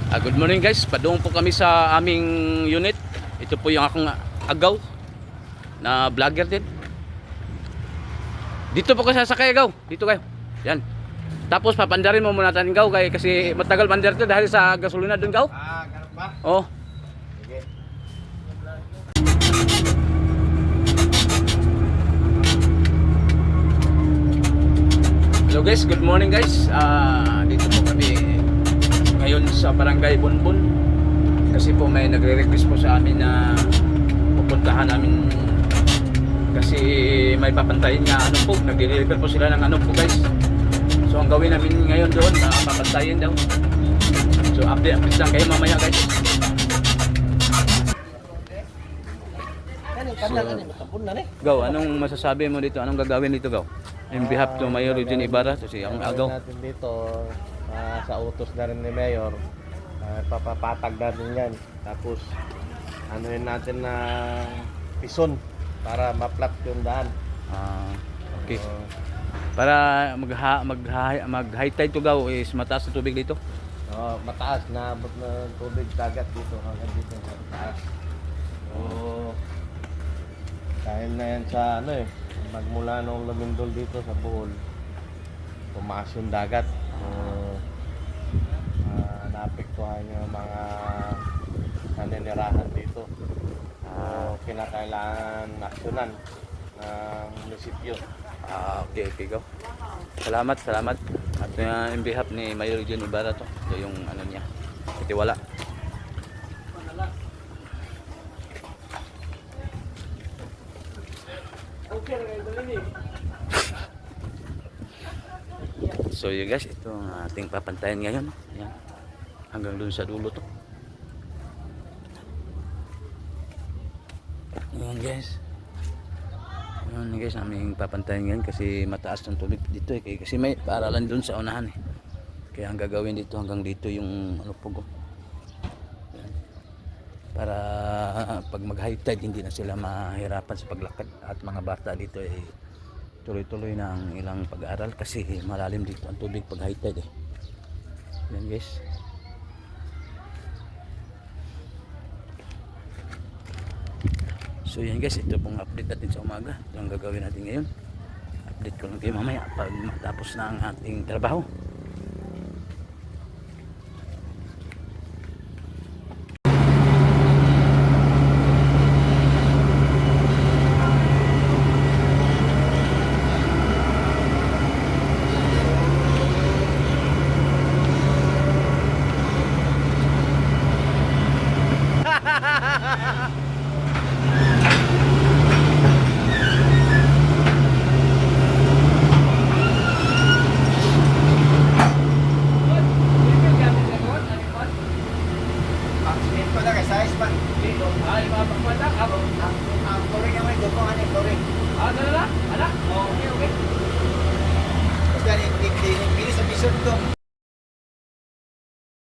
Good morning guys, padung po kami sa aming unit. Ito po yung akong agaw na vlogger din. Dito po kayo sasakay agaw. Dito kayo. Yan. Tapos papandarin mo muna natin gaw kasi matagal pandar to dahil sa gasolina dun gaw. Ganun ba? Oh. Sige. Hello guys, good morning guys. Dito po kami ngayon sa Barangay Bunbun kasi po may nagre-request po sa amin na pupuntahan namin kasi may papantayin nga ano po, nagde-deliver po sila ng ano po guys. So ang gawin namin ngayon doon, papantayin daw. So update lang kayo mamaya guys. Gaw, anong masasabi mo dito? Anong gagawin dito gaw? In behalf to Mayor Eugene Ibarra, kasi ang agaw natin dito sa utos na rin ni Mayor, papapatag natin yan. Tapos anuhin natin na pison para ma-flat yung daan. Okay. Para mag-high tide to gaw is mataas na tubig dito. Mataas na abot na tubig dagat dito hanggang dito sa taas. Dahil na yan sa ano magmula nung lumindol dito sa Bohol, tumaas yung dagat. Naapektuhan yung mga naninirahan dito. Kinakailangan aksyonan ng munisipyo. Okay go. Salamat. At in behalf ni Mayor Eugene Ibarra to. Ito yung ano niya. Itiwala. So yun guys, ito ang ating papantayan ngayon. Ayan. Hanggang dun sa dulo to. Ayan guys. Ayan guys, aming papantayan ngayon kasi mataas ng tubig dito kasi may paaralan dun sa unahan Kaya ang gagawin dito hanggang dito yung ano po. Ayan. Para pag mag high tide hindi na sila mahirapan sa paglakad at mga bata dito tuloy-tuloy na ang ilang pag-aaral kasi malalim dito ang tubig pag high tide Yan guys. So yan guys, ito pong update natin sa umaga. Ito ang gagawin natin ngayon. Update ko lang kayo mamaya pag matapos na ang ating trabaho.